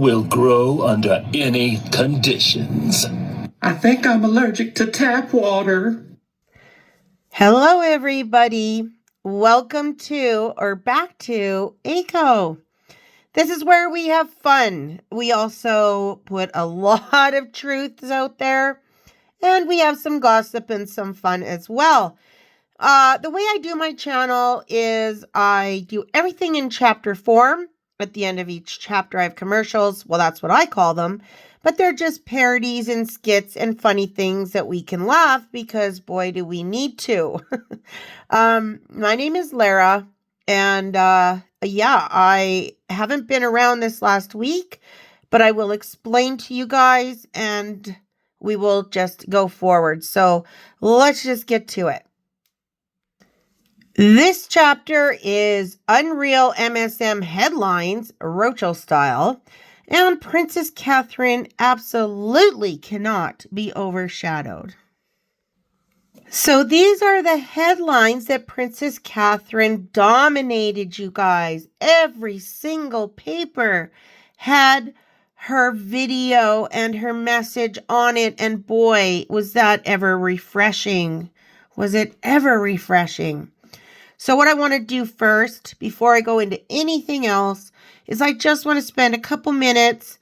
will grow under any conditions. I think I'm allergic to tap water. Hello, everybody. Welcome to, or back to, ACO. This is where we have fun. We also put a lot of truths out there, and we have some gossip and some fun as well. The way I do my channel is I do everything in chapter form. At the end of each chapter, I have commercials. Well, that's what I call them. But they're just parodies and skits and funny things that we can laugh because, boy, do we need to. My name is Lara. And, I haven't been around this last week. But I will explain to you guys and we will just go forward. So let's just get to it. This chapter is Unreal MSM Headlines, Rochelle style, and Princess Catherine absolutely cannot be overshadowed. So these are the headlines that Princess Catherine dominated, you guys. Every single paper had her video and her message on it, and boy, was that ever refreshing. Was it ever refreshing? So what I want to do first, before I go into anything else, is I just want to spend a couple minutes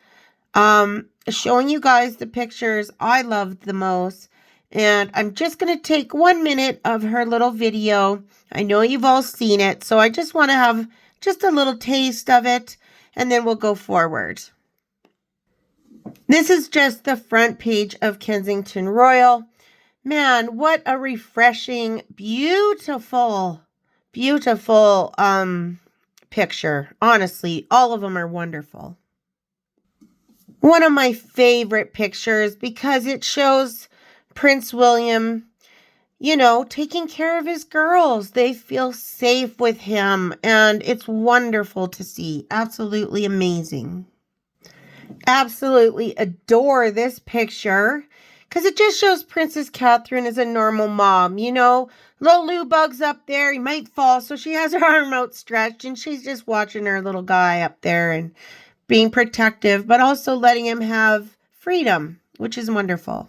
showing you guys the pictures I loved the most. And I'm just going to take 1 minute of her little video. I know you've all seen it, so I just want to have just a little taste of it, and then we'll go forward. This is just the front page of Kensington Royal. Man, what a refreshing, beautiful picture. Honestly, all of them are wonderful. One of my favorite pictures because it shows Prince William, taking care of his girls. They feel safe with him, and it's wonderful to see. Absolutely amazing. Absolutely adore this picture because it just shows Princess Catherine as a normal mom. Little Lou Bug's up there. He might fall, so she has her arm outstretched, and she's just watching her little guy up there and being protective, but also letting him have freedom, which is wonderful.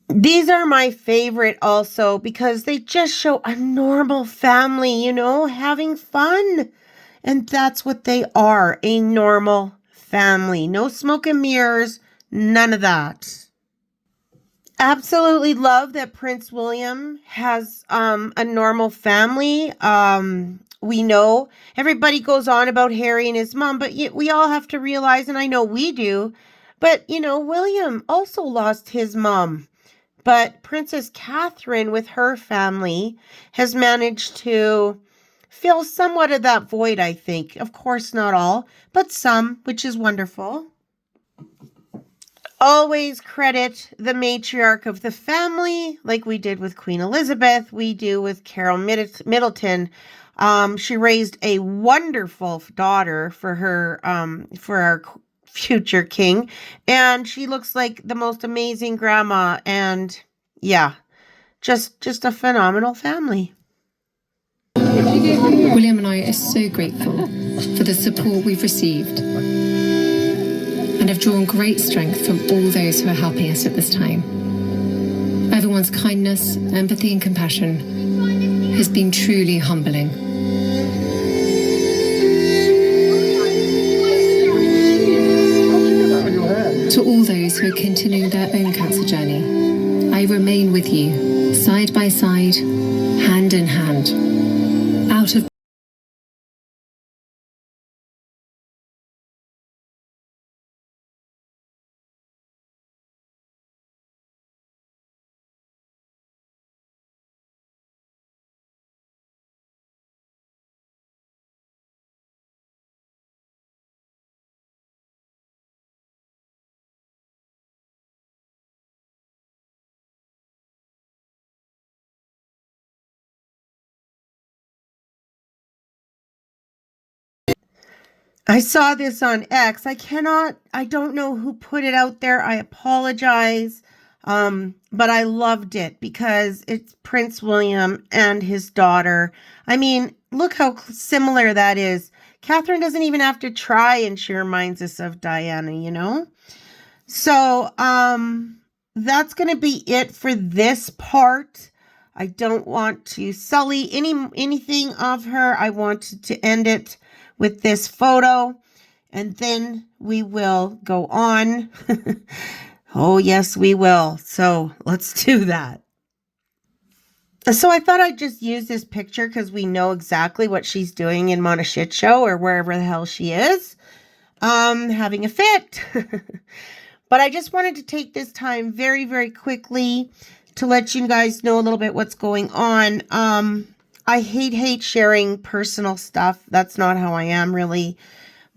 These are my favorite also because they just show a normal family, having fun. And that's what they are, a normal family. No smoke and mirrors, none of that. Absolutely love that Prince William has a normal family. We know everybody goes on about Harry and his mom, but we all have to realize, and I know we do, but William also lost his mom. But Princess Catherine with her family has managed to fill somewhat of that void, I think. Of course, not all, but some, which is wonderful. Always credit the matriarch of the family, like we did with Queen Elizabeth, we do with Carol Middleton. She raised a wonderful daughter for her, for our future king, and she looks like the most amazing grandma, and yeah, just a phenomenal family. William and I are so grateful for the support we've received and have drawn great strength from all those who are helping us at this time. Everyone's kindness, empathy and compassion has been truly humbling. To all those who are continuing their own cancer journey, I remain with you, side by side, hand in hand, out of I saw this on X. I don't know who put it out there. I apologize. But I loved it because it's Prince William and his daughter. I mean, look how similar that is. Catherine doesn't even have to try, and she reminds us of Diana, you know? So, that's going to be it for this part. I don't want to sully anything of her. I wanted to end it with this photo, and then we will go on. Oh, yes, we will. So let's do that. So I thought I'd just use this picture because we know exactly what she's doing in Mona Shit Show or wherever the hell she is. Having a fit. But I just wanted to take this time very, very quickly to let you guys know a little bit what's going on. I hate sharing personal stuff. That's not how I am, really.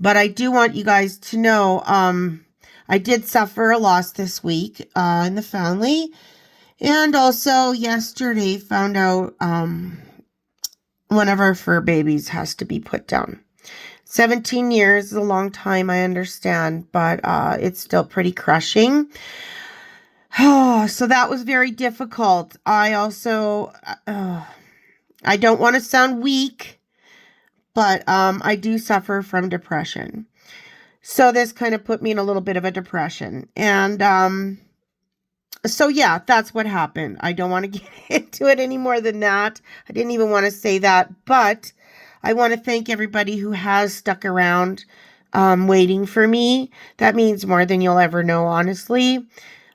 But I do want you guys to know, I did suffer a loss this week in the family. And also yesterday found out one of our fur babies has to be put down. 17 years is a long time, I understand, but it's still pretty crushing. Oh, so that was very difficult. I also, I don't want to sound weak, but I do suffer from depression. So this kind of put me in a little bit of a depression. And so yeah, that's what happened. I don't want to get into it any more than that. I didn't even want to say that, but I want to thank everybody who has stuck around waiting for me. That means more than you'll ever know, honestly.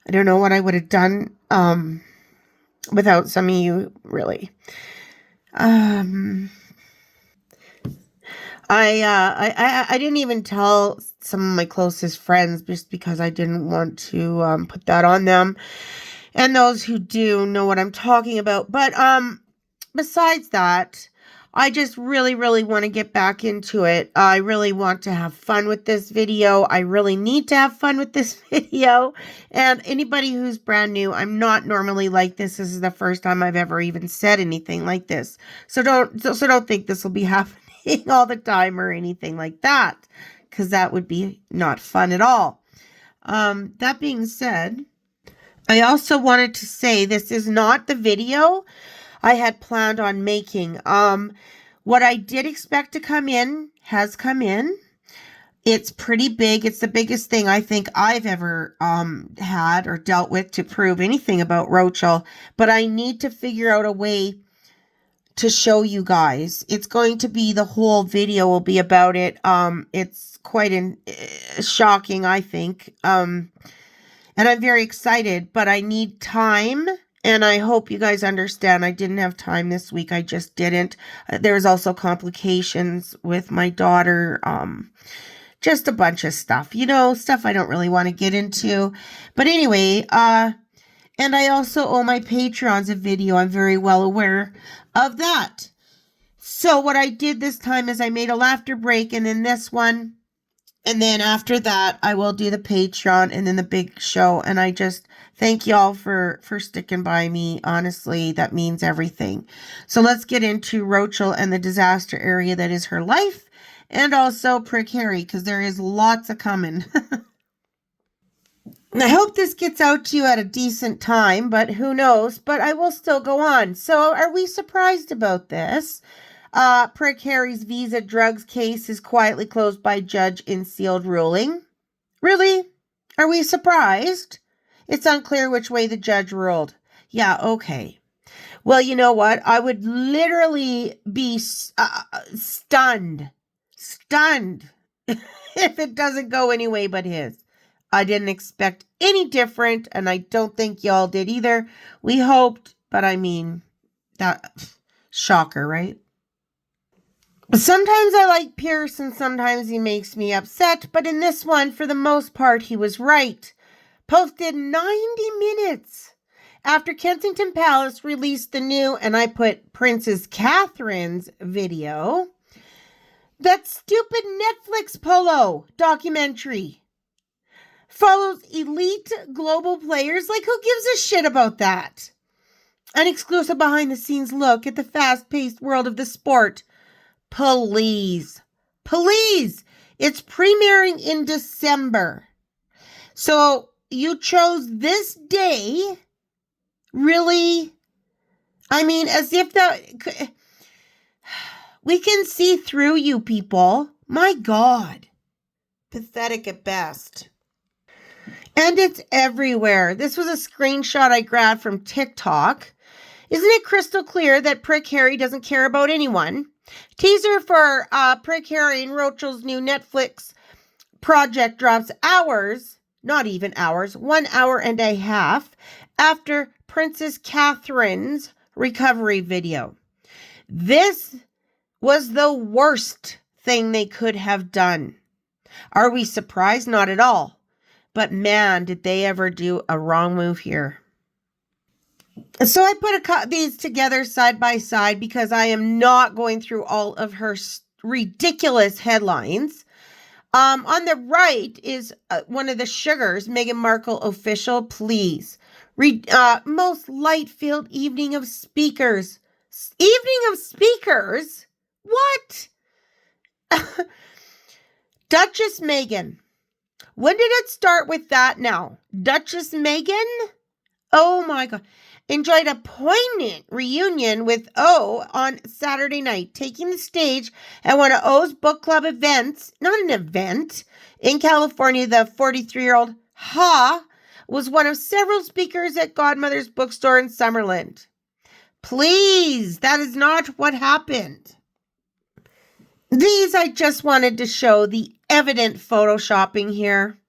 I don't know what I would have done without some of you, really. I didn't even tell some of my closest friends just because I didn't want to put that on them. And those who do know what I'm talking about. But besides that, I just really, really want to get back into it. I really want to have fun with this video. I really need to have fun with this video. And anybody who's brand new, I'm not normally like this. This is the first time I've ever even said anything like this. So don't think this will be happening all the time or anything like that, because that would be not fun at all. That being said, I also wanted to say this is not the video I had planned on making. What I did expect to come in has come in. It's pretty big. It's the biggest thing I think I've ever had or dealt with to prove anything about Rochelle. But I need to figure out a way to show you guys. It's going to be, the whole video will be about it. It's quite shocking, I think. And I'm very excited, but I need time. And I hope you guys understand I didn't have time this week. I just didn't. There was also complications with my daughter. Just a bunch of stuff. You know, stuff I don't really want to get into. But anyway, and I also owe my Patrons a video. I'm very well aware of that. So what I did this time is I made a laughter break and then this one. And then after that, I will do the Patreon and then the big show. And I just thank y'all for sticking by me. Honestly, that means everything. So let's get into Rochelle and the disaster area that is her life. And also Prick Harry, because there is lots of coming. I hope this gets out to you at a decent time, but who knows? But I will still go on. So are we surprised about this? Prick Harry's Visa drugs case is quietly closed by judge in sealed ruling. Really? Are we surprised? It's unclear which way the judge ruled. Yeah, okay. Well, you know what? I would literally be stunned if it doesn't go any way but his. I didn't expect any different, and I don't think y'all did either. We hoped, but I mean, that shocker, right? Sometimes I like Pierce and sometimes he makes me upset, but in this one, for the most part, he was right. Posted 90 minutes after Kensington Palace released the new, and I put Princess Catherine's video, that stupid Netflix polo documentary follows elite global players. Like, who gives a shit about that? An exclusive behind-the-scenes look at the fast-paced world of the sport. Please. It's premiering in December. So you chose this day? Really? I mean, as if that... We can see through you people. My God. Pathetic at best. And it's everywhere. This was a screenshot I grabbed from TikTok. Isn't it crystal clear that Prick Harry doesn't care about anyone? Teaser for Prick Harry and Rochel's new Netflix project drops hours, not even hours, 1 hour and a half after Princess Catherine's recovery video. This was the worst thing they could have done. Are we surprised? Not at all. But man, did they ever do a wrong move here. So I put these together side by side because I am not going through all of her ridiculous headlines. On the right is one of the sugars, Meghan Markle official, please. Most light-filled evening of speakers. Evening of speakers? What? Duchess Meghan. When did it start with that now? Duchess Meghan? Oh my God. Enjoyed a poignant reunion with O on Saturday night, taking the stage at one of O's book club events, not an event, in California. The 43-year-old was one of several speakers at Godmother's bookstore in Summerlin. Please, that is not what happened. These I just wanted to show the evident photoshopping here.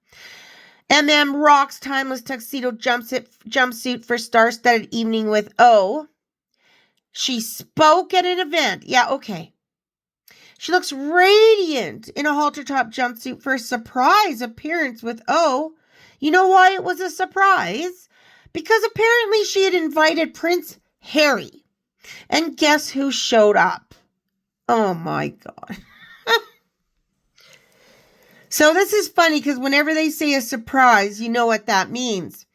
rocks timeless tuxedo jumpsuit for star-studded evening with O. She spoke at an event. Yeah, okay. She looks radiant in a halter top jumpsuit for a surprise appearance with O. You know why it was a surprise? Because apparently she had invited Prince Harry. And guess who showed up? Oh my God. So this is funny because whenever they say a surprise, you know what that means.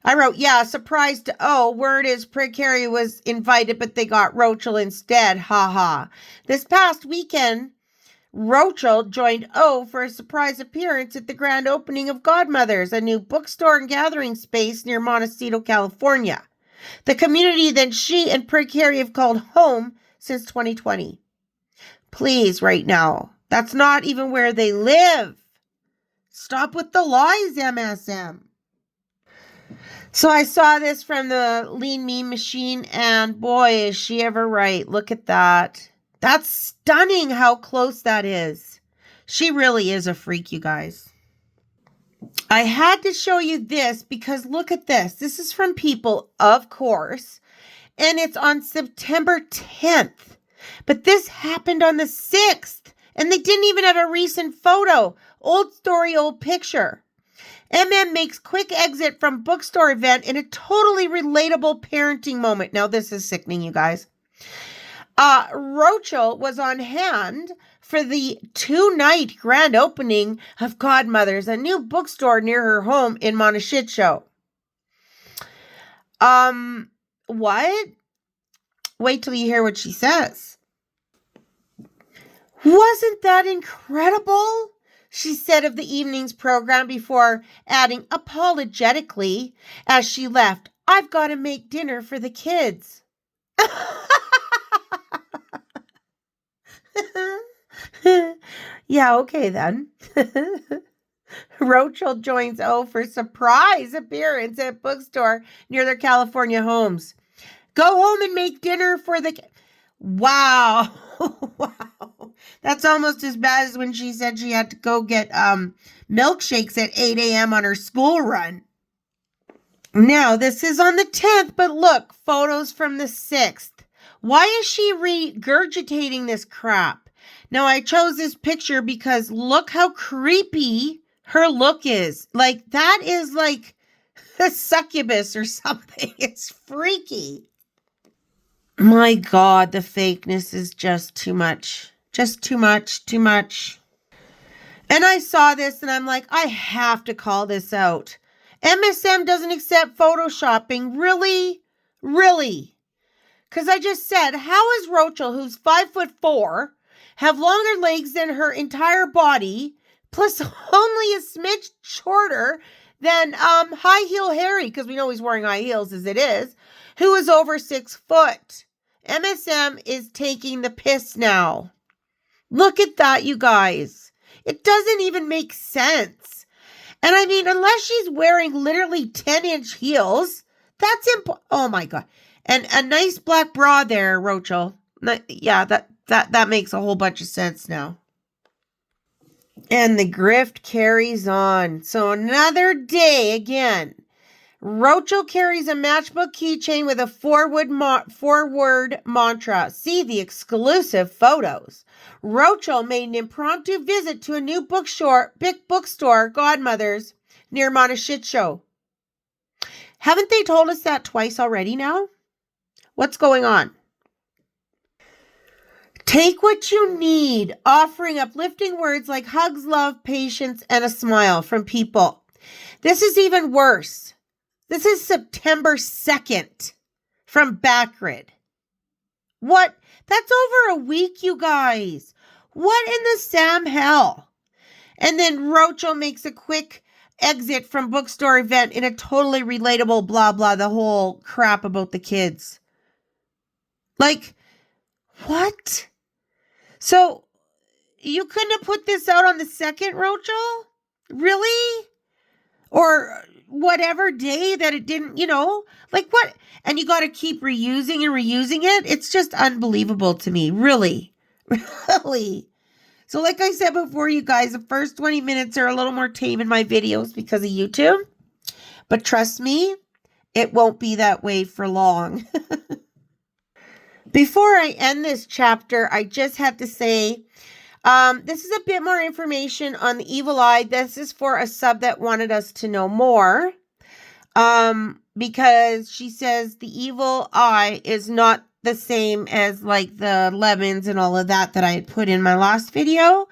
I wrote, yeah, surprise to O. Word is Prick Harry was invited, but they got Rachel instead. Ha ha. This past weekend, Rachel joined O for a surprise appearance at the grand opening of Godmother's, a new bookstore and gathering space near Montecito, California. The community that she and Prick Harry have called home since 2020. Please, right now. That's not even where they live. Stop with the lies, MSM. So I saw this from the Lean Meme Machine, and boy, is she ever right. Look at that. That's stunning how close that is. She really is a freak, you guys. I had to show you this because look at this. This is from People, of course, and it's on September 10th. But this happened on the 6th, and they didn't even have a recent photo. Old story, old picture. Makes quick exit from bookstore event in a totally relatable parenting moment. Now, this is sickening, you guys. Rachel was on hand for the 2-night grand opening of Godmother's, a new bookstore near her home in Montecito. What? Wait till you hear what she says. Wasn't that incredible? She said of the evening's program before adding apologetically as she left, I've got to make dinner for the kids. Yeah, okay then. Rachel joins O for surprise appearance at bookstore near their California homes. Go home and make dinner for the Wow. Wow. That's almost as bad as when she said she had to go get milkshakes at 8 a.m. on her school run. Now, this is on the 10th, but look, photos from the 6th. Why is she regurgitating this crap? Now, I chose this picture because look how creepy her look is. Like, that is like a succubus or something. It's freaky. My God, the fakeness is just too much. Just too much, too much. And I saw this and I'm like, I have to call this out. MSM doesn't accept photoshopping. Really? Really? Because I just said, how is Rachel, who's 5'4", have longer legs than her entire body, plus only a smidge shorter than high heel Harry, because we know he's wearing high heels as it is, who is over 6 foot? MSM is taking the piss now. Look at that, you guys. It doesn't even make sense. And I mean, unless she's wearing literally 10-inch heels, that's oh my God. And a nice black bra there, Rochel. Yeah, that makes a whole bunch of sense now. And the grift carries on. So another day again. Rochel carries a matchbook keychain with a four-word mantra. See the exclusive photos. Rochel made an impromptu visit to a new big bookstore, Godmother's, near Montashitshow. Haven't they told us that twice already now? What's going on? Take what you need, offering uplifting words like hugs, love, patience, and a smile from people. This is even worse. This is September 2nd from Backrid. What? That's over a week, you guys. What in the Sam hell? And then Rochel makes a quick exit from bookstore event in a totally relatable blah blah, the whole crap about the kids. Like, what? So, you couldn't have put this out on the 2nd, Rochel? Really? Or whatever day that it didn't, like what? And you got to keep reusing it. It's just unbelievable to me. Really. Really. So like I said before, you guys, the first 20 minutes are a little more tame in my videos because of YouTube. But trust me, it won't be that way for long. Before I end this chapter, I just have to say, this is a bit more information on the evil eye. This is for a sub that wanted us to know more. Because she says the evil eye is not the same as like the lemons and all of that I had put in my last video.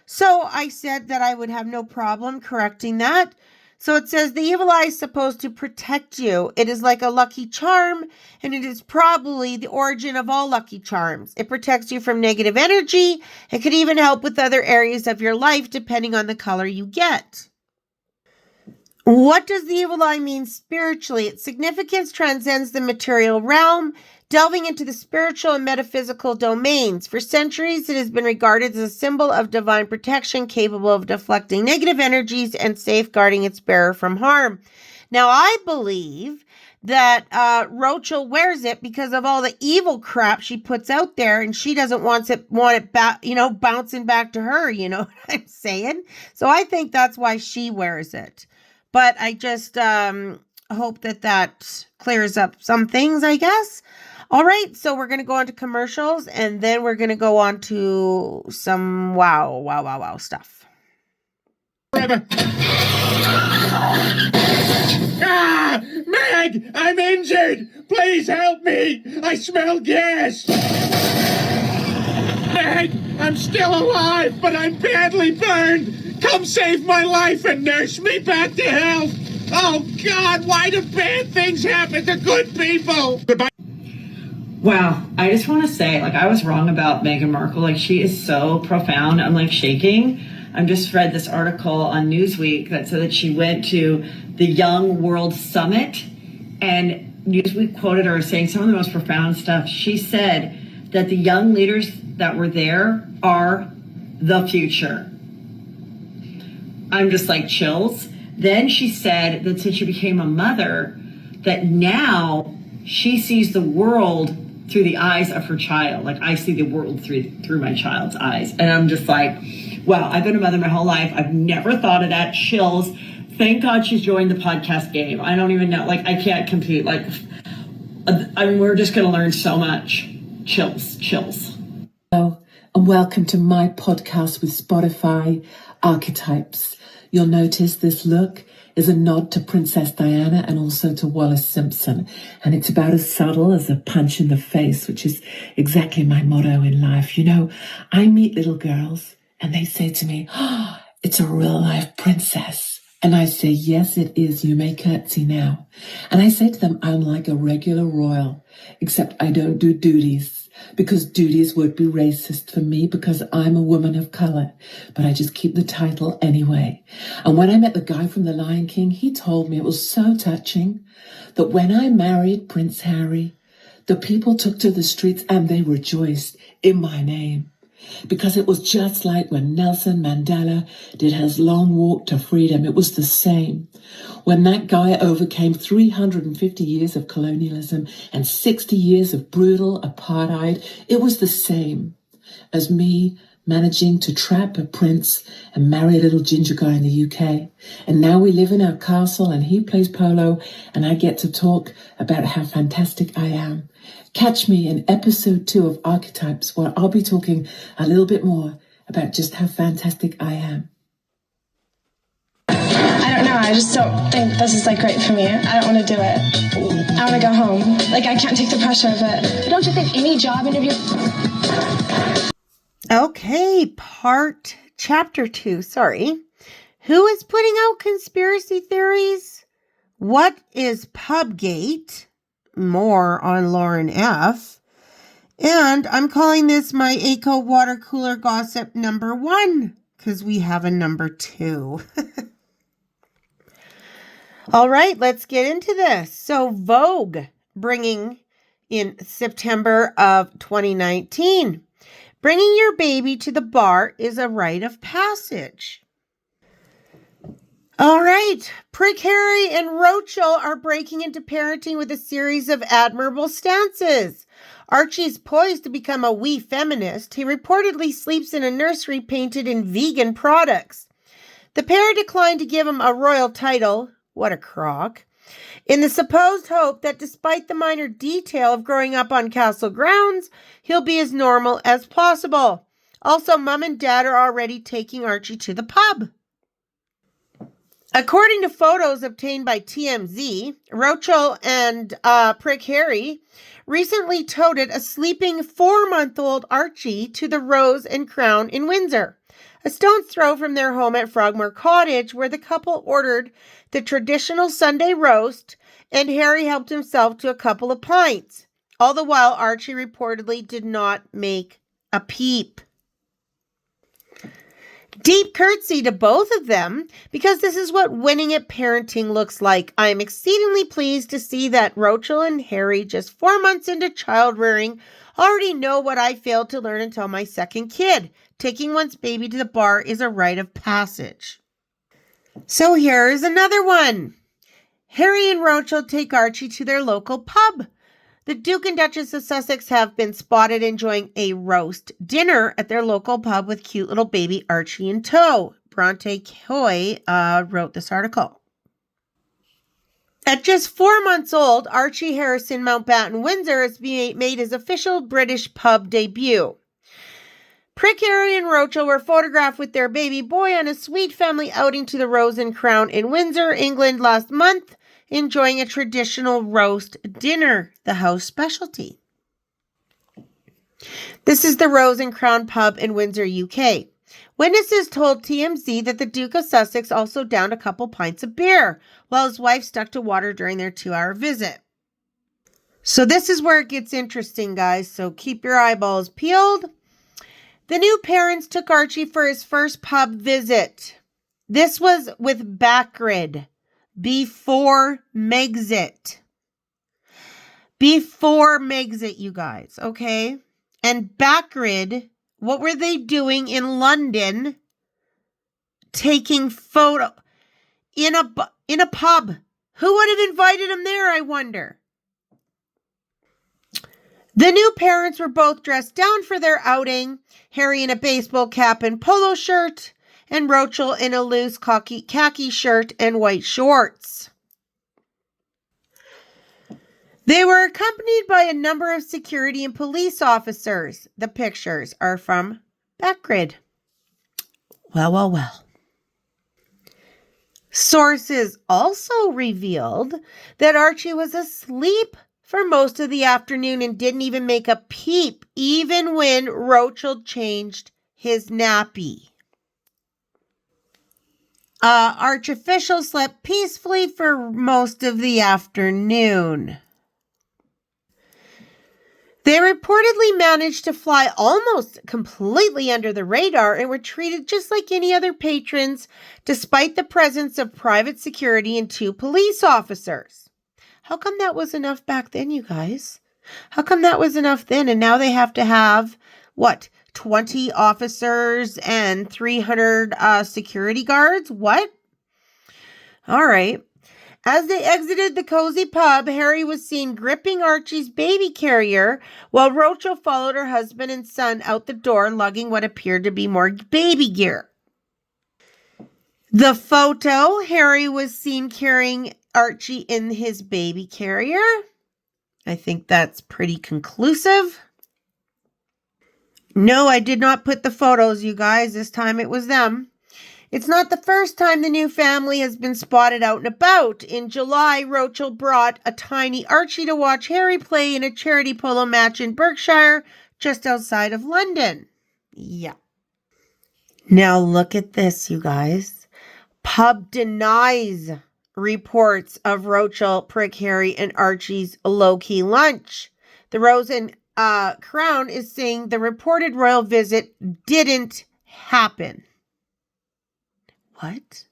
So I said that I would have no problem correcting that. So it says the evil eye is supposed to protect you. It is like a lucky charm, and it is probably the origin of all lucky charms. It protects you from negative energy. It could even help with other areas of your life depending on the color you get. What does the evil eye mean spiritually? Its significance transcends the material realm, delving into the spiritual and metaphysical domains. For centuries, it has been regarded as a symbol of divine protection, capable of deflecting negative energies and safeguarding its bearer from harm. Now, I believe that Rochel wears it because of all the evil crap she puts out there, and she doesn't want it back, bouncing back to her. You know what I'm saying? So I think that's why she wears it. But I just hope that clears up some things, I guess. All right, so we're going to go on to commercials, and then we're going to go on to some wow stuff. Forever. Ah! Meg! I'm injured! Please help me! I smell gas! Meg! I'm still alive, but I'm badly burned! Come save my life and nurse me back to health! Oh, God, why do bad things happen to good people? Goodbye. Wow, I just want to say, I was wrong about Meghan Markle. She is so profound. I'm, shaking. I just read this article on Newsweek that said that she went to the Young World Summit, and Newsweek quoted her as saying some of the most profound stuff. She said that the young leaders that were there are the future. I'm just chills. Then she said that since she became a mother, that now she sees the world through the eyes of her child. I see the world through my child's eyes. And I'm just wow, I've been a mother my whole life. I've never thought of that. Chills. Thank God she's joined the podcast game. I don't even know. I can't compete. We're just going to learn so much. Chills. Hello, and welcome to my podcast with Spotify Archetypes. You'll notice this look is a nod to Princess Diana and also to Wallace Simpson. And it's about as subtle as a punch in the face, which is exactly my motto in life. I meet little girls and they say to me, "Oh, it's a real life princess." And I say, "Yes, it is. You may curtsy now." And I say to them, "I'm like a regular royal, except I don't do duties. Because duties would be racist for me because I'm a woman of color, but I just keep the title anyway." And when I met the guy from The Lion King, he told me it was so touching that when I married Prince Harry, The people took to the streets and they rejoiced in my name, because it was just like when Nelson Mandela did his long walk to freedom. It was the same. When that guy overcame 350 years of colonialism and 60 years of brutal apartheid, it was the same as me managing to trap a prince and marry a little ginger guy in the UK. And now we live in our castle and he plays polo and I get to talk about how fantastic I am. Catch me in episode 2 of Archetypes, where I'll be talking a little bit more about just how fantastic I am. I don't know, I just don't think this is great for me. I don't want to do it. I want to go home. I can't take the pressure of it. Don't you think any job interview... Okay, chapter 2, sorry. Who is putting out conspiracy theories? What is Pubgate? More on Lauren F. And I'm calling this my Eco water cooler gossip number 1, because we have a number 2. All right, let's get into this. So Vogue, bringing in September of 2019. Bringing your baby to the bar is a rite of passage. All right, Prick Harry and Rochel are breaking into parenting with a series of admirable stances. Archie's poised to become a wee feminist. He reportedly sleeps in a nursery painted in vegan products. The pair declined to give him a royal title. What a crock. In the supposed hope that despite the minor detail of growing up on castle grounds, he'll be as normal as possible. Also, Mum and Dad are already taking Archie to the pub. According to photos obtained by TMZ, Rochel and Prick Harry recently toted a sleeping 4-month-old Archie to the Rose and Crown in Windsor, a stone's throw from their home at Frogmore Cottage, where the couple ordered the traditional Sunday roast and Harry helped himself to a couple of pints. All the while, Archie reportedly did not make a peep. Deep curtsy to both of them, because this is what winning at parenting looks like. I am exceedingly pleased to see that Rochel and Harry, just 4 months into child rearing, already know what I failed to learn until my second kid. Taking one's baby to the bar is a rite of passage. So here's another one. Harry and Rochel take Archie to their local pub. The Duke and Duchess of Sussex have been spotted enjoying a roast dinner at their local pub with cute little baby Archie in tow. Bronte Coy wrote this article. At just 4 months old, Archie Harrison Mountbatten Windsor has made his official British pub debut. Prick Harry and Rochel were photographed with their baby boy on a sweet family outing to the Rose and Crown in Windsor, England last month, enjoying a traditional roast dinner, the house specialty. This is the Rose and Crown pub in Windsor, UK. Witnesses told TMZ that the Duke of Sussex also downed a couple pints of beer, while his wife stuck to water during their 2-hour visit. So this is where it gets interesting, guys, so keep your eyeballs peeled. The new parents took Archie for his first pub visit. This was with Backrid before Megxit. Before Megxit, you guys, okay? And Backrid, what were they doing in London? Taking photo in a pub. Who would have invited him there, I wonder? The new parents were both dressed down for their outing. Harry in a baseball cap and polo shirt, and Rochel in a loose khaki shirt and white shorts. They were accompanied by a number of security and police officers. The pictures are from Backrid. Well. Sources also revealed that Archie was asleep for most of the afternoon and didn't even make a peep, even when Rochel changed his nappy. Arch officials slept peacefully for most of the afternoon. They reportedly managed to fly almost completely under the radar and were treated just like any other patrons, despite the presence of private security and 2 police officers. How come that was enough back then, you guys? How come that was enough then? And now they have to have, 20 officers and 300 security guards? What? All right. As they exited the cozy pub, Harry was seen gripping Archie's baby carrier while Rochel followed her husband and son out the door, lugging what appeared to be more baby gear. The photo, Harry was seen carrying Archie in his baby carrier. I think that's pretty conclusive. No, I did not put the photos, you guys. This time it was them. It's not the first time the new family has been spotted out and about. In July, Rochel brought a tiny Archie to watch Harry play in a charity polo match in Berkshire, just outside of London. Yeah. Now look at this, you guys. Pub denies reports of Rochel, Prick Harry, and Archie's low-key lunch. The Rose and Crown is saying the reported royal visit didn't happen. What?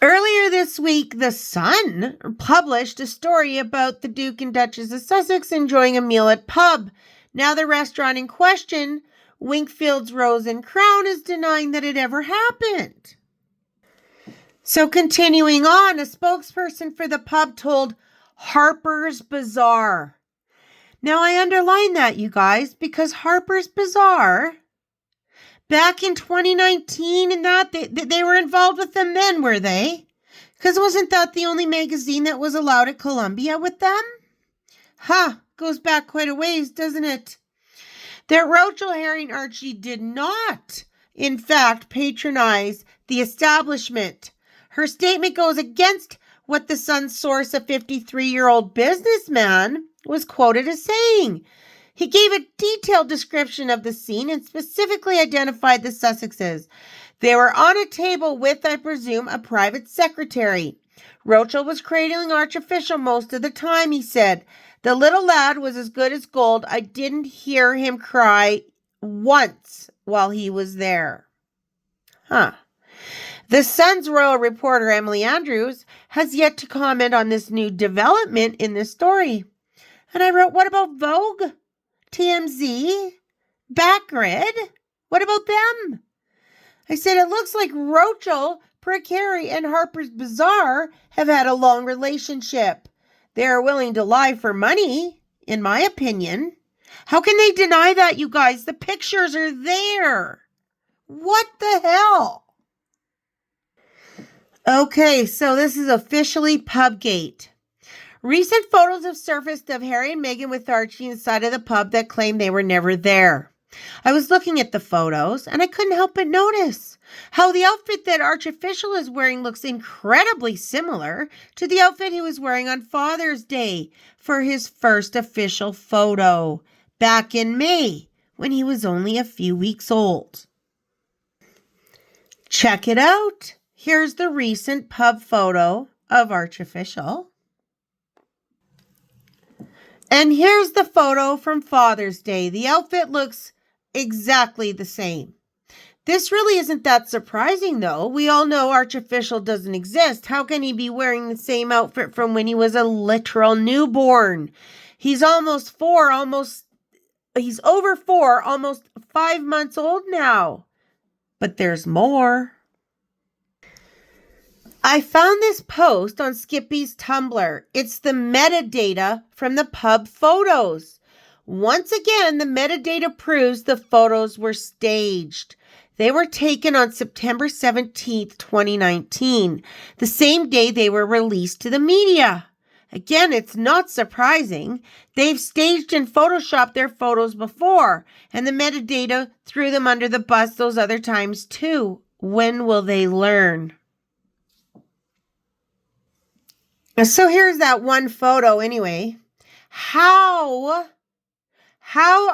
Earlier this week, The Sun published a story about the Duke and Duchess of Sussex enjoying a meal at pub. Now the restaurant in question, Winkfield's Rose and Crown, is denying that it ever happened. So continuing on, a spokesperson for the pub told Harper's Bazaar. Now I underline that, you guys, because Harper's Bazaar, back in 2019 and that, they were involved with them then, were they? Because wasn't that the only magazine that was allowed at Columbia with them? Goes back quite a ways, doesn't it? That Rochel, Harry, and Archie did not, in fact, patronize the establishment. Her statement goes against what the Sun's source, a 53-year-old businessman, was quoted as saying. He gave a detailed description of the scene and specifically identified the Sussexes. They were on a table with, I presume, a private secretary. Rochel was cradling Archofficial most of the time, he said. The little lad was as good as gold. I didn't hear him cry once while he was there. The Sun's royal reporter, Emily Andrews, has yet to comment on this new development in this story. And I wrote, what about Vogue? TMZ? Backgrid? What about them? I said, it looks like Rochel, Prick Harry, and Harper's Bazaar have had a long relationship. They are willing to lie for money, in my opinion. How can they deny that, you guys? The pictures are there. What the hell? Okay, so this is officially Pubgate. Recent photos have surfaced of Harry and Meghan with Archie inside of the pub that claim they were never there. I was looking at the photos and I couldn't help but notice how the outfit that Archofficial is wearing looks incredibly similar to the outfit he was wearing on Father's Day for his first official photo back in May when he was only a few weeks old. Check it out. Here's the recent pub photo of Archofficial. And here's the photo from Father's Day. The outfit looks exactly the same. This really isn't that surprising, though. We all know Archofficial doesn't exist. How can he be wearing the same outfit from when he was a literal newborn? He's almost 4, he's over 4, almost 5 months old now. But there's more. I found this post on Skippy's Tumblr. It's the metadata from the pub photos. Once again, the metadata proves the photos were staged. They were taken on September 17th, 2019, the same day they were released to the media. Again, it's not surprising. They've staged and photoshopped their photos before, and the metadata threw them under the bus those other times too. When will they learn? So here's that one photo anyway. How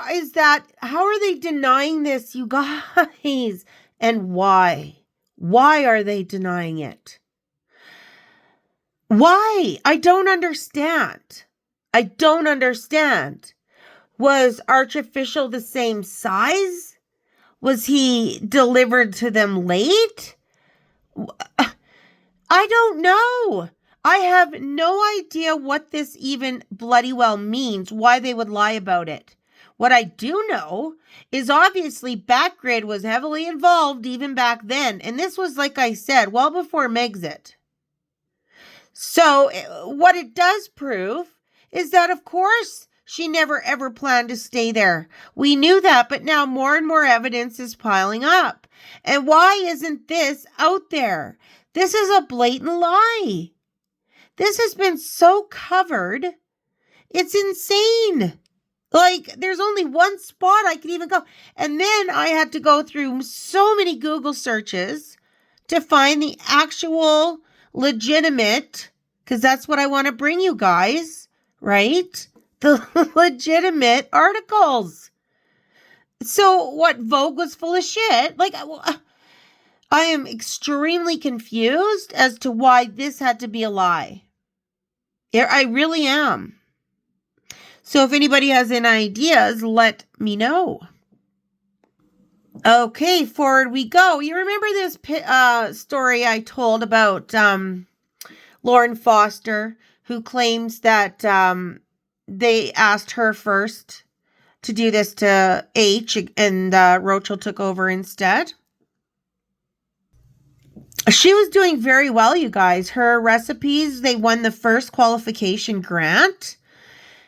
is that? How are they denying this, you guys? And why? Why are they denying it? Why? I don't understand. I don't understand. Was Archofficial the same size? Was he delivered to them late? I don't know. I have no idea what this even bloody well means, why they would lie about it. What I do know is obviously Batgrid was heavily involved even back then. And this was, like I said, well before Megxit. So what it does prove is that, of course, she never ever planned to stay there. We knew that, but now more and more evidence is piling up. And why isn't this out there? This is a blatant lie. This has been so covered. It's insane. Like, there's only one spot I could even go. And then I had to go through so many Google searches to find the actual legitimate, because that's what I want to bring you guys, right? The legitimate articles. So what, Vogue was full of shit? Like, I am extremely confused as to why this had to be a lie. I really am. So if anybody has any ideas, let me know. Okay, forward we go. You remember this story I told about Lauren Foster, who claims that they asked her first to do this to H, and Rochel took over instead? She was doing very well, you guys. Her recipes, they won the first qualification grant.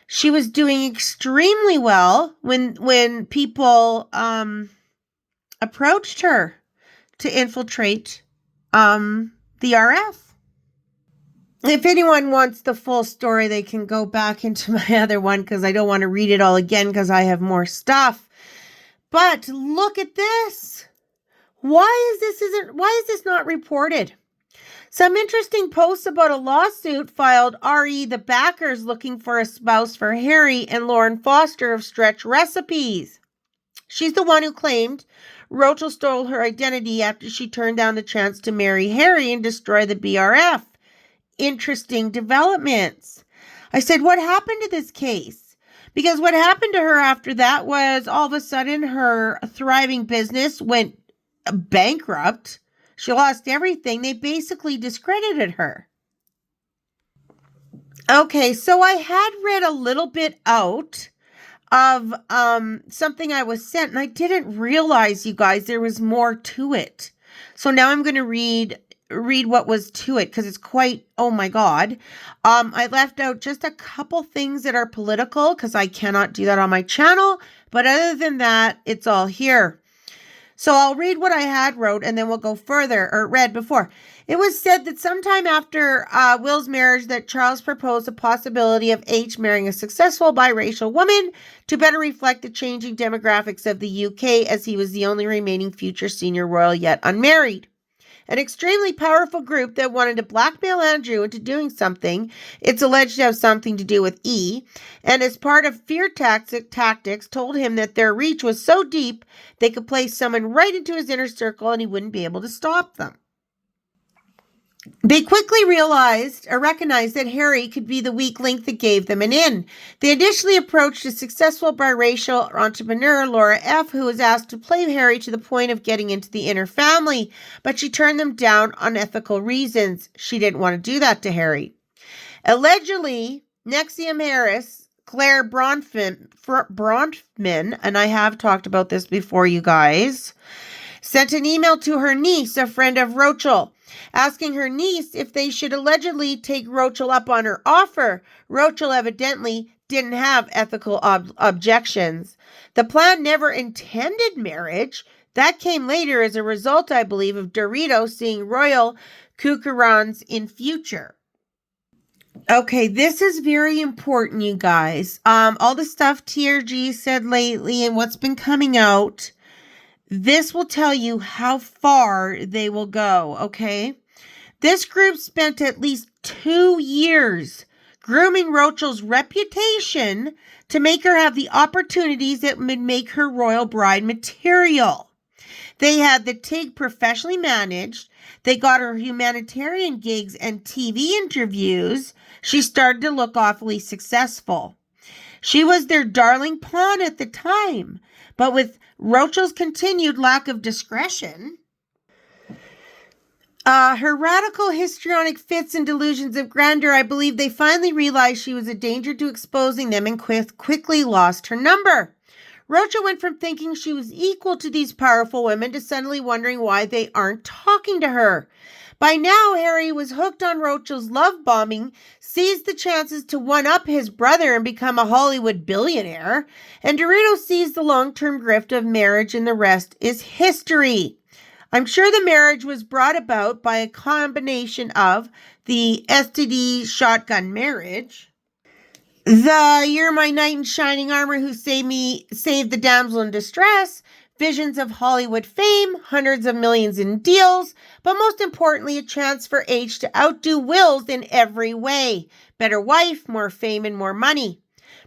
She was doing extremely well when people approached her to infiltrate the RF. If anyone wants the full story, they can go back into my other one because I don't want to read it all again because I have more stuff. But look at this. Why is this not reported? Some interesting posts about a lawsuit filed re the backers looking for a spouse for Harry and Lauren Foster of Stretch Recipes. She's the one who claimed Rochel stole her identity after she turned down the chance to marry Harry and destroy the BRF. Interesting developments. I said, what happened to this case? Because what happened to her after that was all of a sudden her thriving business went bankrupt. She lost everything. They basically discredited her. Okay, so I had read a little bit out of something I was sent, and I didn't realize, you guys, there was more to it. So now I'm going to read what was to it because it's quite, oh my God. I left out just a couple things that are political because I cannot do that on my channel. But other than that, it's all here. So I'll read what I had wrote and then we'll go further, or read before. It was said that sometime after Will's marriage that Charles proposed the possibility of H marrying a successful biracial woman to better reflect the changing demographics of the UK, as he was the only remaining future senior royal yet unmarried. An extremely powerful group that wanted to blackmail Andrew into doing something. It's alleged to have something to do with E. And as part of fear tactics, told him that their reach was so deep, they could place someone right into his inner circle and he wouldn't be able to stop them. They quickly recognized that Harry could be the weak link that gave them an in. They initially approached a successful biracial entrepreneur, Laura F., who was asked to play Harry to the point of getting into the inner family, but she turned them down on ethical reasons. She didn't want to do that to Harry. Allegedly, Nexium Harris, Claire Bronfman, and I have talked about this before, you guys, sent an email to her niece, a friend of Rochel, asking her niece if they should allegedly take Rochel up on her offer. Rochel evidently didn't have ethical objections. The plan never intended marriage. That came later as a result, I believe, of Dorito seeing royal cougarons in future. Okay, this is very important, you guys. All the stuff TRG said lately and what's been coming out, this will tell you how far they will go, okay? This group spent at least 2 years grooming Rochel's reputation to make her have the opportunities that would make her royal bride material. They had the TIG professionally managed. They got her humanitarian gigs and TV interviews. She started to look awfully successful. She was their darling pawn at the time, but with Rochel's continued lack of discretion, Her radical histrionic fits and delusions of grandeur, I believe they finally realized she was a danger to exposing them and quickly lost her number. Rocha went from thinking she was equal to these powerful women to suddenly wondering why they aren't talking to her. By now, Harry was hooked on Rocha's love bombing, seized the chances to one-up his brother and become a Hollywood billionaire, and Dorito sees the long-term grift of marriage, and the rest is history. I'm sure the marriage was brought about by a combination of the STD shotgun marriage, the "you're my knight in shining armor who saved the damsel in distress," visions of Hollywood fame, hundreds of millions in deals, but most importantly, a chance for H to outdo Wills in every way. Better wife, more fame, and more money.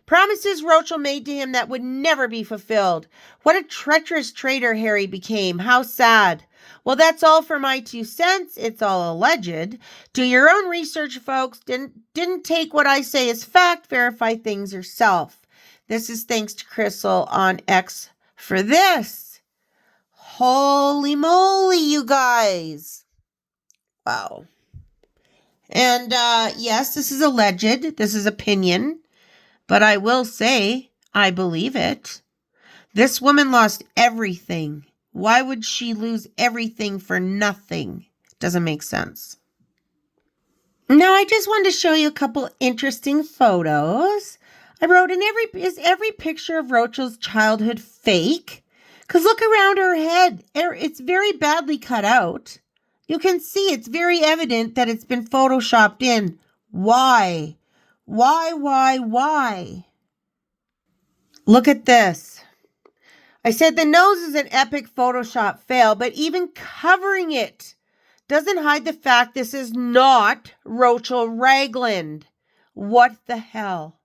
Promises Rochel made to him that would never be fulfilled. What a treacherous traitor Harry became. How sad. Well, that's all for my 2 cents. It's all alleged. Do your own research, folks. Didn't take what I say as fact. Verify things yourself. This is thanks to Crystal on X for this. Holy moly, you guys. Wow. And yes, this is alleged. This is opinion. But I will say, I believe it. This woman lost everything. Why would she lose everything for nothing? Doesn't make sense. Now, I just wanted to show you a couple interesting photos. I wrote, is every picture of Rochel's childhood fake? Because look around her head. It's very badly cut out. You can see it's very evident that it's been photoshopped in. Why? Why? Look at this. I said the nose is an epic Photoshop fail, but even covering it doesn't hide the fact this is not Rochel Ragland. What the hell?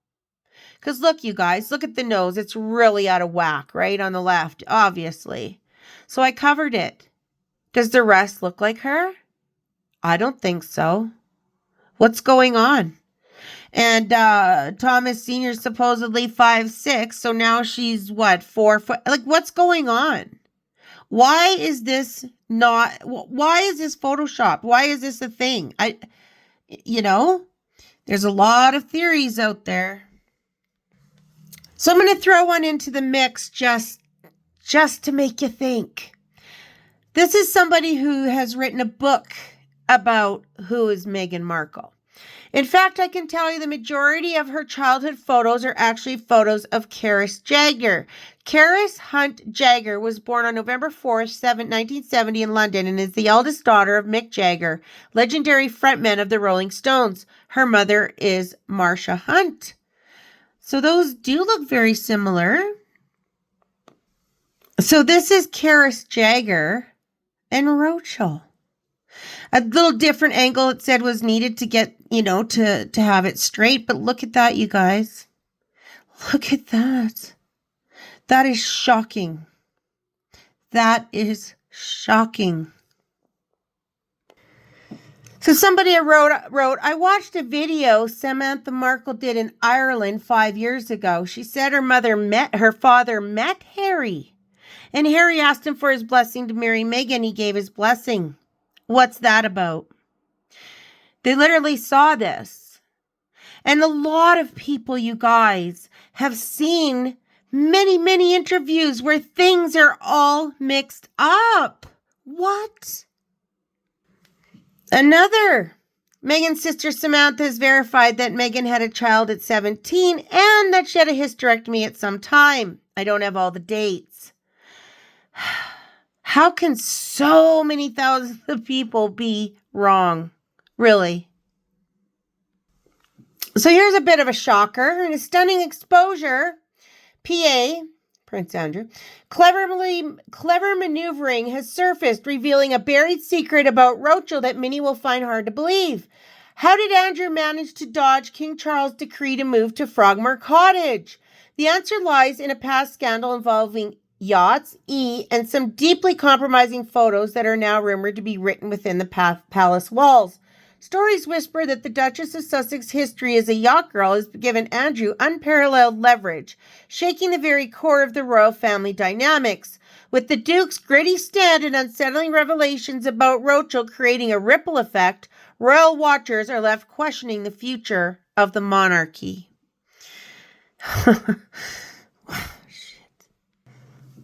Because look, you guys, look at the nose. It's really out of whack, right? On the left, obviously. So I covered it. Does the rest look like her? I don't think so. What's going on? And Thomas Sr. supposedly 5'6", so now she's what, 4 foot? Like, what's going on? Why is this Photoshop? Why is this a thing? There's a lot of theories out there. So I'm going to throw one into the mix just to make you think. This is somebody who has written a book about who is Meghan Markle. In fact, I can tell you the majority of her childhood photos are actually photos of Karis Jagger. Karis Hunt Jagger was born on November 4th, 1970 in London and is the eldest daughter of Mick Jagger, legendary frontman of the Rolling Stones. Her mother is Marsha Hunt. So those do look very similar. So this is Karis Jagger and Rochel. A little different angle, it said, was needed to get, to have it straight. But look at that, you guys. Look at that. That is shocking. That is shocking. So somebody wrote, I watched a video Samantha Markle did in Ireland 5 years ago. She said her father met Harry. And Harry asked him for his blessing to marry Meghan. He gave his blessing. What's that about? They literally saw this. And a lot of people, you guys, have seen many, many interviews where things are all mixed up. What? Another. Meghan's sister Samantha has verified that Meghan had a child at 17 and that she had a hysterectomy at some time. I don't have all the dates. How can so many thousands of people be wrong? Really? So here's a bit of a shocker. In a stunning exposure, PA, Prince Andrew, clever maneuvering has surfaced, revealing a buried secret about Rochel that many will find hard to believe. How did Andrew manage to dodge King Charles' decree to move to Frogmore Cottage? The answer lies in a past scandal involving yachts, and some deeply compromising photos that are now rumored to be written within the palace walls. Stories whisper that the Duchess of Sussex's history as a yacht girl has given Andrew unparalleled leverage, shaking the very core of the royal family dynamics. With the Duke's gritty stand and unsettling revelations about Rochel creating a ripple effect, royal watchers are left questioning the future of the monarchy.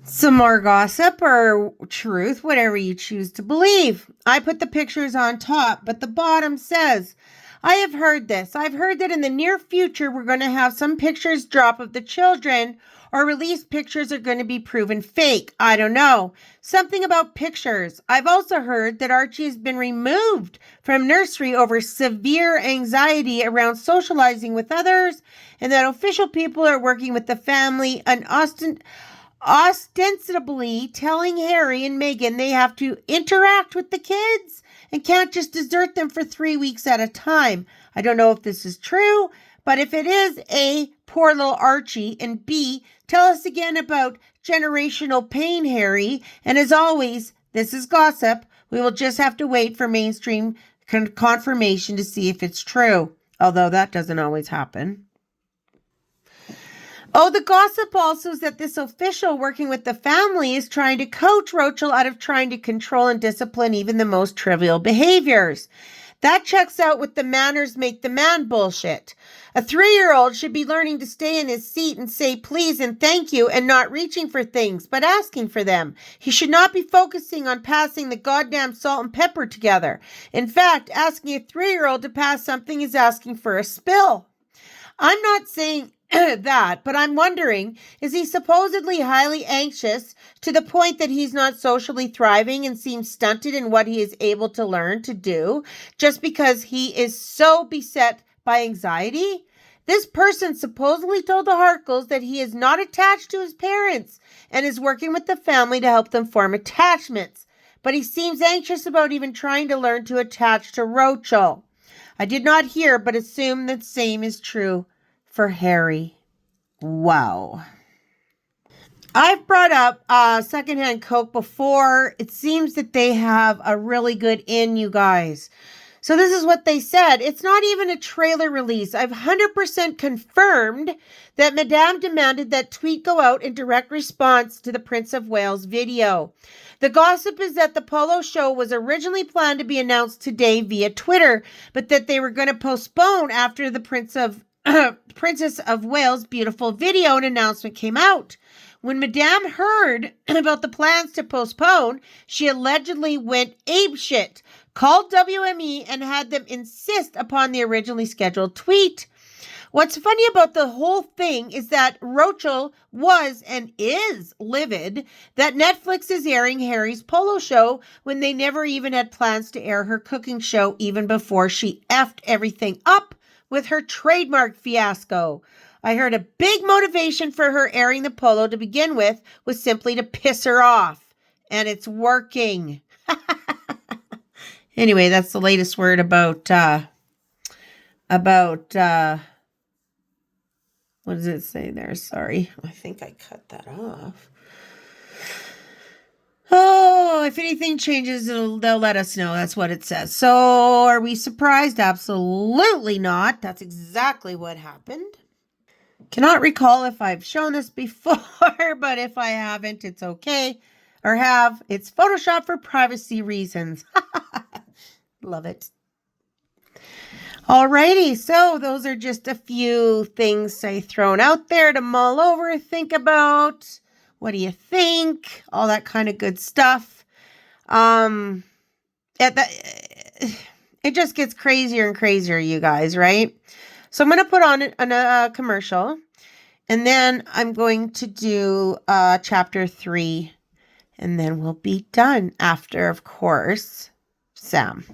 Some more gossip or truth, whatever you choose to believe. I put the pictures on top, but the bottom says, I have heard this. I've heard that in the near future, we're going to have some pictures drop of the children, or released pictures are going to be proven fake. I don't know. Something about pictures. I've also heard that Archie has been removed from nursery over severe anxiety around socializing with others, and that official people are working with the family and ostensibly telling Harry and Meghan they have to interact with the kids and can't just desert them for 3 weeks at a time. I don't know if this is true, but if it is, A, poor little Archie, and B, tell us again about generational pain, Harry. And as always, this is gossip. We will just have to wait for mainstream confirmation to see if it's true, although that doesn't always happen. Oh, the gossip also is that this official working with the family is trying to coach Rochel out of trying to control and discipline even the most trivial behaviors. That checks out with the manners make the man bullshit. A 3-year-old should be learning to stay in his seat and say please and thank you and not reaching for things, but asking for them. He should not be focusing on passing the goddamn salt and pepper together. In fact, asking a 3-year-old to pass something is asking for a spill. I'm not saying that, but I'm wondering, is he supposedly highly anxious to the point that he's not socially thriving and seems stunted in what he is able to learn to do just because he is so beset by anxiety? This person supposedly told the Harkles that he is not attached to his parents and is working with the family to help them form attachments, but he seems anxious about even trying to learn to attach to Rochel. I did not hear, but assume the same is true for Harry. Wow. I've brought up secondhand Coke before. It seems that they have a really good in, you guys. So this is what they said. It's not even a trailer release. I've 100% confirmed that Madame demanded that tweet go out in direct response to the Prince of Wales video. The gossip is that the polo show was originally planned to be announced today via Twitter, but that they were going to postpone after the Princess of Wales beautiful video and announcement came out. When Madame heard about the plans to postpone, she allegedly went apeshit, called WME, and had them insist upon the originally scheduled tweet. What's funny about the whole thing is that Rochel was and is livid that Netflix is airing Harry's polo show when they never even had plans to air her cooking show even before she effed everything up with her trademark fiasco. I heard a big motivation for her airing the polo to begin with was simply to piss her off. And it's working. Anyway, that's the latest word about what does it say there? Sorry. I think I cut that off. Oh, if anything changes, they'll let us know. That's what it says. So are we surprised? Absolutely not. That's exactly what happened. Cannot recall if I've shown this before, but if I haven't, it's okay. Or have. It's Photoshop for privacy reasons. Love it. Alrighty, so those are just a few things I thrown out there to mull over, think about. What do you think? All that kind of good stuff. It just gets crazier and crazier, you guys, right? So I'm going to put on a commercial, and then I'm going to do chapter 3, and then we'll be done after, of course, Sam.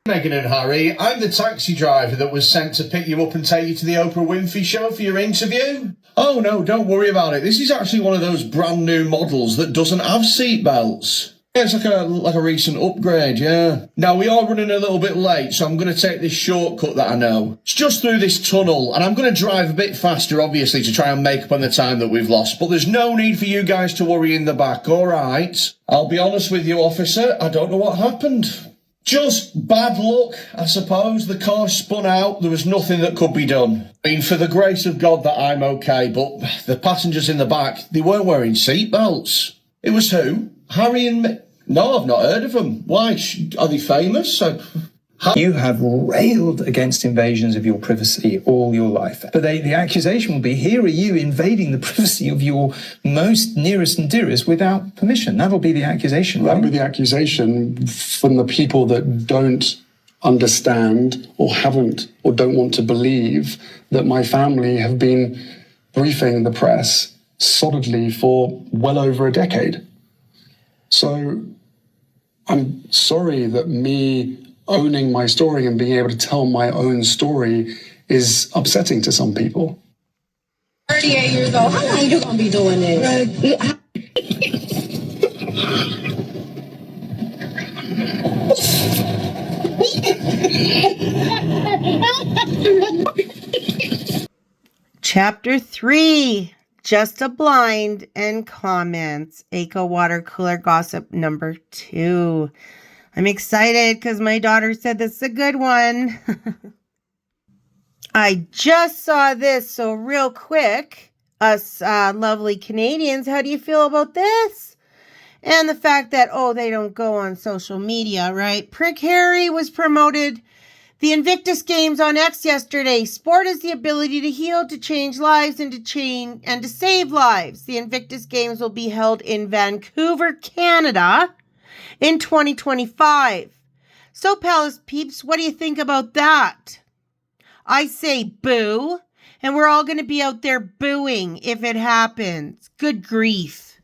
Meghan and Harry, I'm the taxi driver that was sent to pick you up and take you to the Oprah Winfrey show for your interview. Oh no, don't worry about it. This is actually one of those brand new models that doesn't have seatbelts. Yeah, it's like a recent upgrade, yeah. Now, we are running a little bit late, so I'm going to take this shortcut that I know. It's just through this tunnel, and I'm going to drive a bit faster, obviously, to try and make up on the time that we've lost. But there's no need for you guys to worry in the back, all right? I'll be honest with you, officer, I don't know what happened. Just bad luck, I suppose. The car spun out. There was nothing that could be done. I mean, for the grace of God that I'm okay, but the passengers in the back, they weren't wearing seatbelts. It was who? Harry and... No, I've not heard of them. Why? Are they famous? You have railed against invasions of your privacy all your life. But the accusation will be, here are you invading the privacy of your most nearest and dearest without permission. That'll be the accusation, right? That'll be the accusation from the people that don't understand or haven't or don't want to believe that my family have been briefing the press solidly for well over a decade. So I'm sorry that me owning my story and being able to tell my own story is upsetting to some people. 38 years old. How long you gonna be doing this? Chapter 3, Just a Blind and Comments. Eco Water Cooler Gossip number 2. I'm excited because my daughter said this is a good one. I just saw this, so real quick, us lovely Canadians, how do you feel about this? And the fact that, they don't go on social media, right? Prick Harry was promoted the Invictus Games on X yesterday. Sport is the ability to heal, to change lives, and to save lives. The Invictus Games will be held in Vancouver, Canada, in 2025. So, Palace peeps, what do you think about that? I say boo, and we're all going to be out there booing if it happens. Good grief.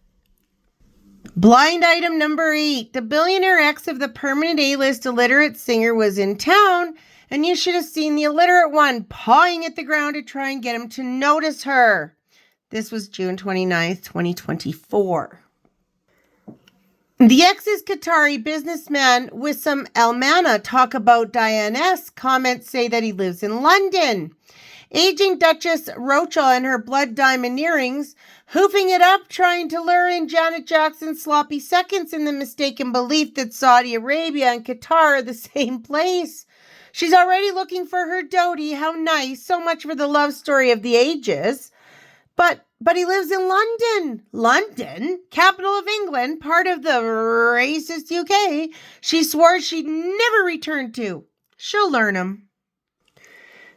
Blind item number 8. The billionaire ex of the permanent A-list illiterate singer was in town, and you should have seen the illiterate one pawing at the ground to try and get him to notice her. This was June 29th, 2024. The ex is Qatari businessman Wissam Elmana. Talk about Diane S. Comments say that he lives in London. Aging Duchess Rochelle and her blood diamond earrings, hoofing it up, trying to lure in Janet Jackson's sloppy seconds in the mistaken belief that Saudi Arabia and Qatar are the same place. She's already looking for her Dodgy. How nice. So much for the love story of the ages. But he lives in London. London, capital of England, part of the racist UK. She swore she'd never return to. She'll learn him.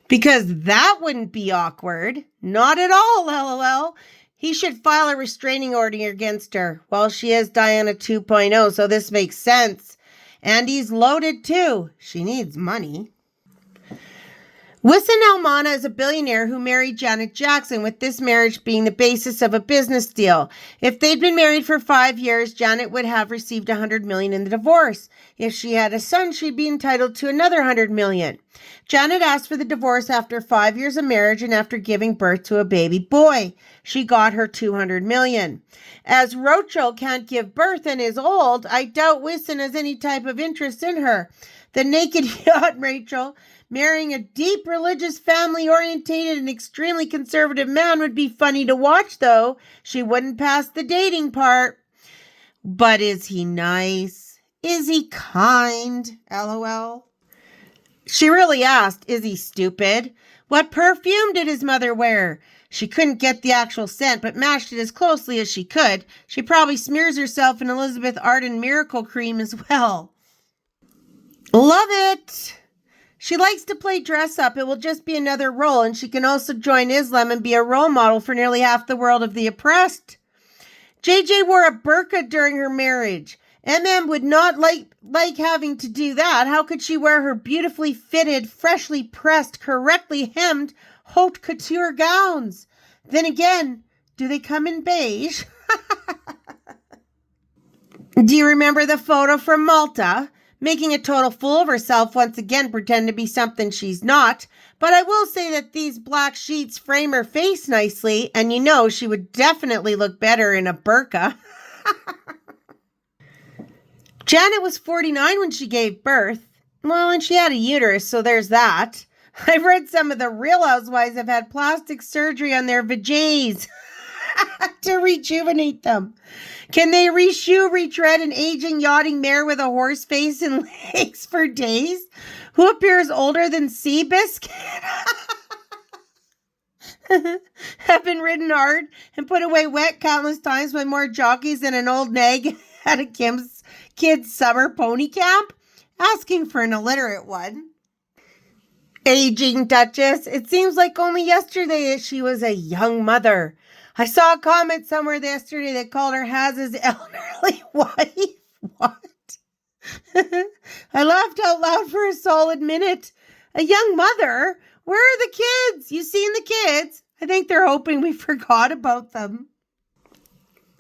Because that wouldn't be awkward. Not at all, LOL. He should file a restraining order against her. Well, she is Diana 2.0, so this makes sense. And he's loaded too. She needs money. Wissam Elmana is a billionaire who married Janet Jackson, with this marriage being the basis of a business deal. If they'd been married for 5 years, Janet would have received $100 million in the divorce. If she had a son, she'd be entitled to another $100 million. Janet asked for the divorce after 5 years of marriage and after giving birth to a baby boy. She got her $200 million. As Rochelle can't give birth and is old, I doubt Wissam has any type of interest in her. The naked yacht Rachel marrying a deep religious family-orientated and extremely conservative man would be funny to watch, though. She wouldn't pass the dating part. But is he nice? Is he kind? LOL. She really asked, is he stupid? What perfume did his mother wear? She couldn't get the actual scent, but matched it as closely as she could. She probably smears herself in Elizabeth Arden miracle cream as well. Love it! She likes to play dress up. It will just be another role, and she can also join Islam and be a role model for nearly half the world of the oppressed. JJ wore a burqa during her marriage. MM would not like having to do that. How could she wear her beautifully fitted, freshly pressed, correctly hemmed haute couture gowns? Then again, do they come in beige? Do you remember the photo from Malta? Making a total fool of herself once again, pretend to be something she's not. But I will say that these black sheets frame her face nicely, and you know she would definitely look better in a burqa. Janet was 49 when she gave birth. Well, and she had a uterus, so there's that. I've read some of the Real Housewives have had plastic surgery on their vajays. to rejuvenate them. Can they retread an aging yachting mare with a horse face and legs for days? Who appears older than Seabiscuit? Have been ridden hard and put away wet countless times by more jockeys than an old nag at a kid's summer pony camp? Asking for an illiterate one. Aging Duchess. It seems like only yesterday she was a young mother. I saw a comment somewhere yesterday that called her Haz's elderly wife. What? I laughed out loud for a solid minute. A young mother? Where are the kids? You seen the kids? I think they're hoping we forgot about them.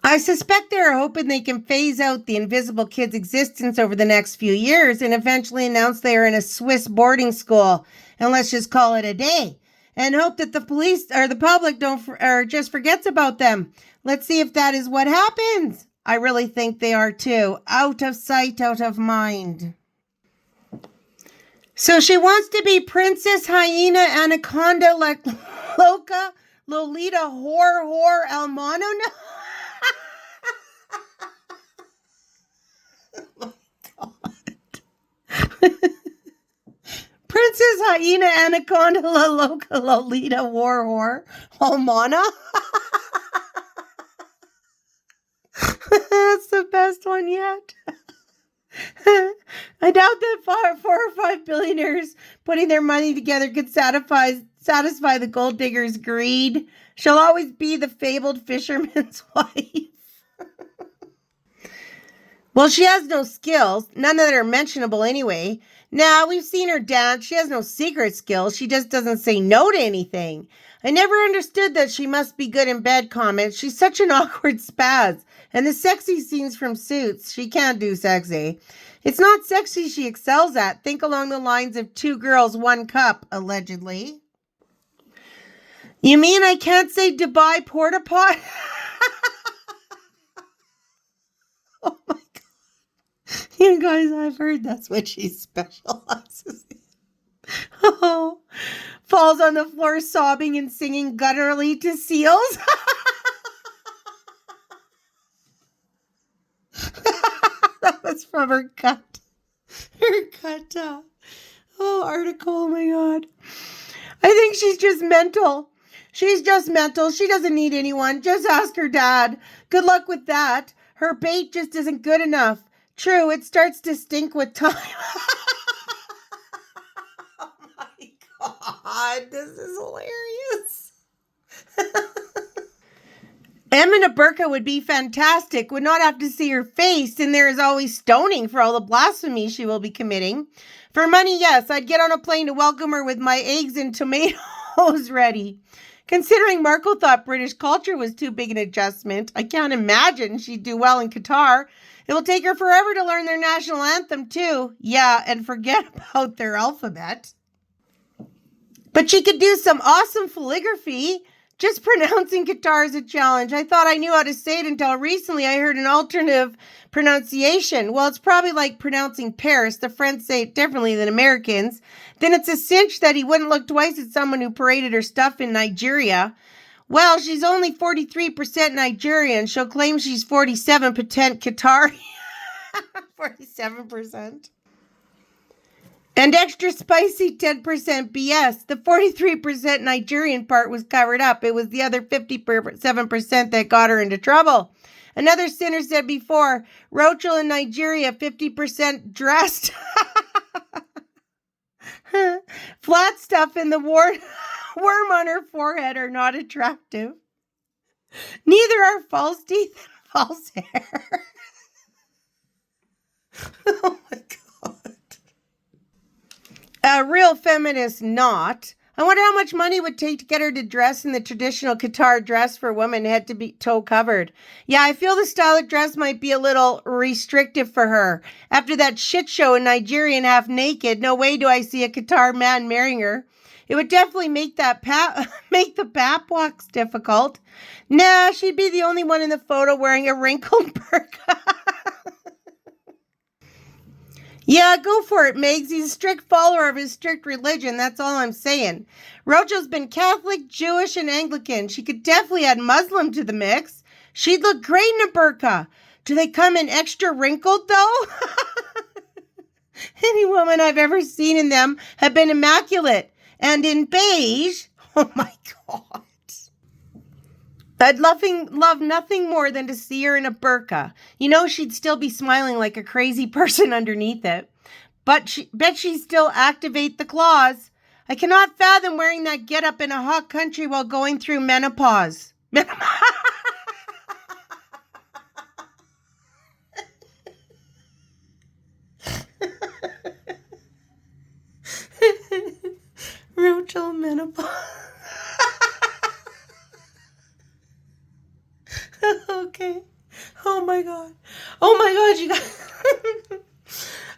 I suspect they're hoping they can phase out the invisible kids' existence over the next few years and eventually announce they are in a Swiss boarding school, and let's just call it a day, and hope that the police or the public just forgets about them. Let's see if that is what happens. I really think they are too. Out of sight, out of mind. So she wants to be Princess Hyena Anaconda Loca Lolita Whore Almano. No. Oh my God. Princess Hyena Anaconda Loca Lolita Whore Almana. That's the best one yet. I doubt that 4 or 5 billionaires putting their money together could satisfy the gold digger's greed. She'll always be the fabled fisherman's wife. Well, she has no skills, none that are mentionable anyway. Now, we've seen her dance. She has no secret skills. She just doesn't say no to anything. I never understood that she must be good in bed comments. She's such an awkward spaz. And the sexy scenes from Suits, she can't do sexy. It's not sexy she excels at. Think along the lines of 2 girls, 1 cup, allegedly. You mean I can't say Dubai porta pot? Oh my God. You guys, I've heard that's what she specializes in. Oh, falls on the floor sobbing and singing gutturally to seals. That was from her cut. Article. Oh my God. I think she's just mental. She's just mental. She doesn't need anyone. Just ask her dad. Good luck with that. Her bait just isn't good enough. True, it starts to stink with time. Oh my God, this is hilarious. Em in a burqa would be fantastic. Would not have to see her face, and there is always stoning for all the blasphemy she will be committing. For money, yes, I'd get on a plane to welcome her with my eggs and tomatoes ready. Considering Markle thought British culture was too big an adjustment, I can't imagine she'd do well in Qatar. It will take her forever to learn their national anthem, too. Yeah, and forget about their alphabet. But she could do some awesome calligraphy. Just pronouncing Qatar is a challenge. I thought I knew how to say it until recently I heard an alternative pronunciation. Well, it's probably like pronouncing Paris. The French say it differently than Americans. Then it's a cinch that he wouldn't look twice at someone who paraded her stuff in Nigeria. Well, she's only 43% Nigerian. She'll claim she's 47% Qatari. 47%. And extra spicy 10% BS. The 43% Nigerian part was covered up. It was the other 57% that got her into trouble. Another sinner said before, Rochelle in Nigeria, 50% dressed. Flat stuff in the worm on her forehead are not attractive. Neither are false teeth and false hair. Oh my God. A real feminist not. I wonder how much money it would take to get her to dress in the traditional Qatar dress for women, head to be toe covered. Yeah, I feel the style of dress might be a little restrictive for her. After that shit show in Nigeria and half naked, no way do I see a Qatar man marrying her. It would definitely make the pap walks difficult. Nah, she'd be the only one in the photo wearing a wrinkled burqa. Yeah, go for it, Megs. He's a strict follower of his strict religion. That's all I'm saying. Rojo's been Catholic, Jewish, and Anglican. She could definitely add Muslim to the mix. She'd look great in a burqa. Do they come in extra wrinkled, though? Any woman I've ever seen in them have been immaculate. And in beige, oh my God. I'd love nothing more than to see her in a burqa. You know, she'd still be smiling like a crazy person underneath it. But bet she'd still activate the claws. I cannot fathom wearing that getup in a hot country while going through menopause. Rachel menopause. Okay. Oh my God, you guys.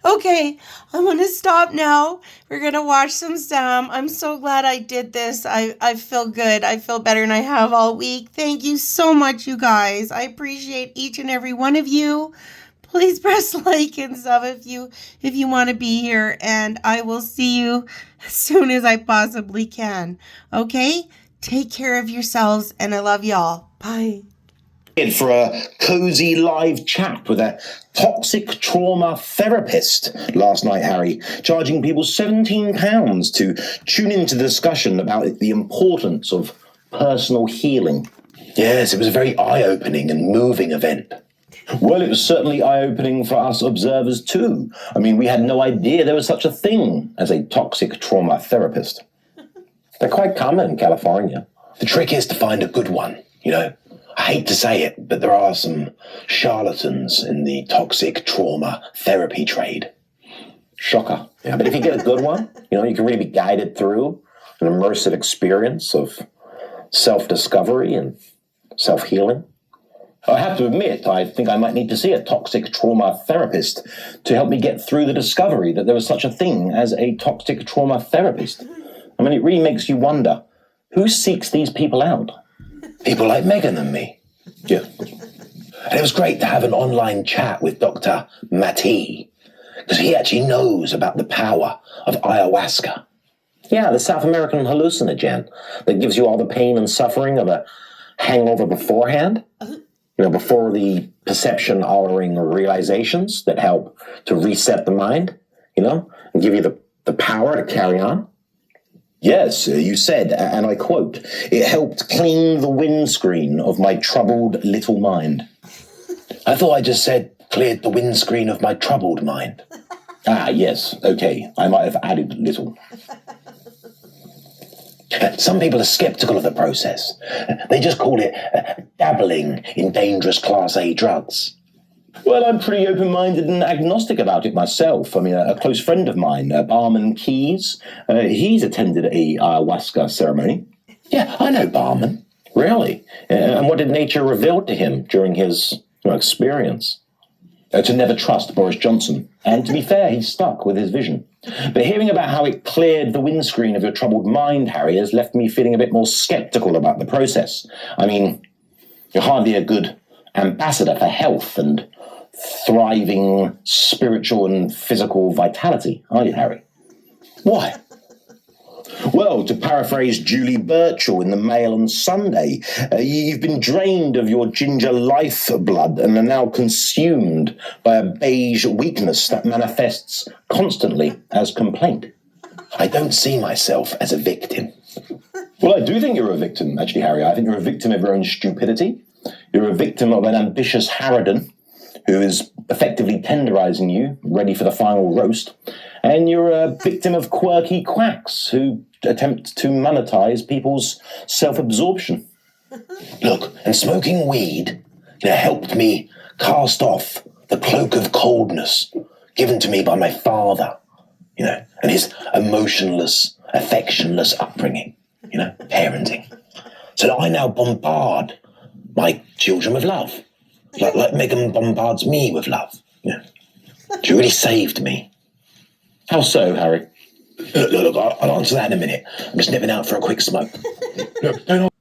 Okay, I'm going to stop now. We're going to watch some Sam. I'm so glad I did this. I feel good. I feel better than I have all week. Thank you so much, you guys. I appreciate each and every one of you. Please press like and sub if you want to be here, and I will see you as soon as I possibly can. Okay? Take care of yourselves, and I love y'all. Bye. For a cozy live chat with a toxic trauma therapist last night, Harry, charging people £17 to tune into the discussion about the importance of personal healing. Yes, it was a very eye-opening and moving event. Well, it was certainly eye-opening for us observers too. I mean, we had no idea there was such a thing as a toxic trauma therapist. They're quite common in California. The trick is to find a good one, you know. I hate to say it, but there are some charlatans in the toxic trauma therapy trade. Shocker. Yeah, but if you get a good one, you know, you can really be guided through an immersive experience of self-discovery and self-healing. I have to admit, I think I might need to see a toxic trauma therapist to help me get through the discovery that there was such a thing as a toxic trauma therapist. I mean, it really makes you wonder, who seeks these people out? People like Megan and me. Yeah. And it was great to have an online chat with Dr. Mati, because he actually knows about the power of ayahuasca. Yeah, the South American hallucinogen that gives you all the pain and suffering of a hangover beforehand. You know, before the perception-altering realizations that help to reset the mind, you know, and give you the power to carry on. Yes, you said, and I quote, "It helped clean the windscreen of my troubled little mind." I thought I just said, cleared the windscreen of my troubled mind. Ah, yes, okay, I might have added little. Some people are skeptical of the process. They just call it dabbling in dangerous Class A drugs. Well, I'm pretty open-minded and agnostic about it myself. I mean, a close friend of mine, Barman Keys, he's attended a ayahuasca ceremony. Yeah, I know Barman. Really? And what did nature reveal to him during his experience? To never trust Boris Johnson. And to be fair, he stuck with his vision. But hearing about how it cleared the windscreen of your troubled mind, Harry, has left me feeling a bit more skeptical about the process. I mean, you're hardly a good ambassador for health and thriving spiritual and physical vitality, are you, Harry? Why? Well, to paraphrase Julie Burchill in the Mail on Sunday, you've been drained of your ginger life blood and are now consumed by a beige weakness that manifests constantly as complaint. I don't see myself as a victim. Well, I do think you're a victim, actually, Harry. I think you're a victim of your own stupidity. You're a victim of an ambitious harridan who is effectively tenderizing you, ready for the final roast. And you're a victim of quirky quacks who attempt to monetize people's self-absorption. Look, and smoking weed helped me cast off the cloak of coldness given to me by my father, and his emotionless, affectionless upbringing, parenting. So that I now bombard my children with love, like Megan bombards me with love. She really saved me. How so, Harry? Look, I'll answer that in a minute. I'm just nipping out for a quick smoke. Look, don't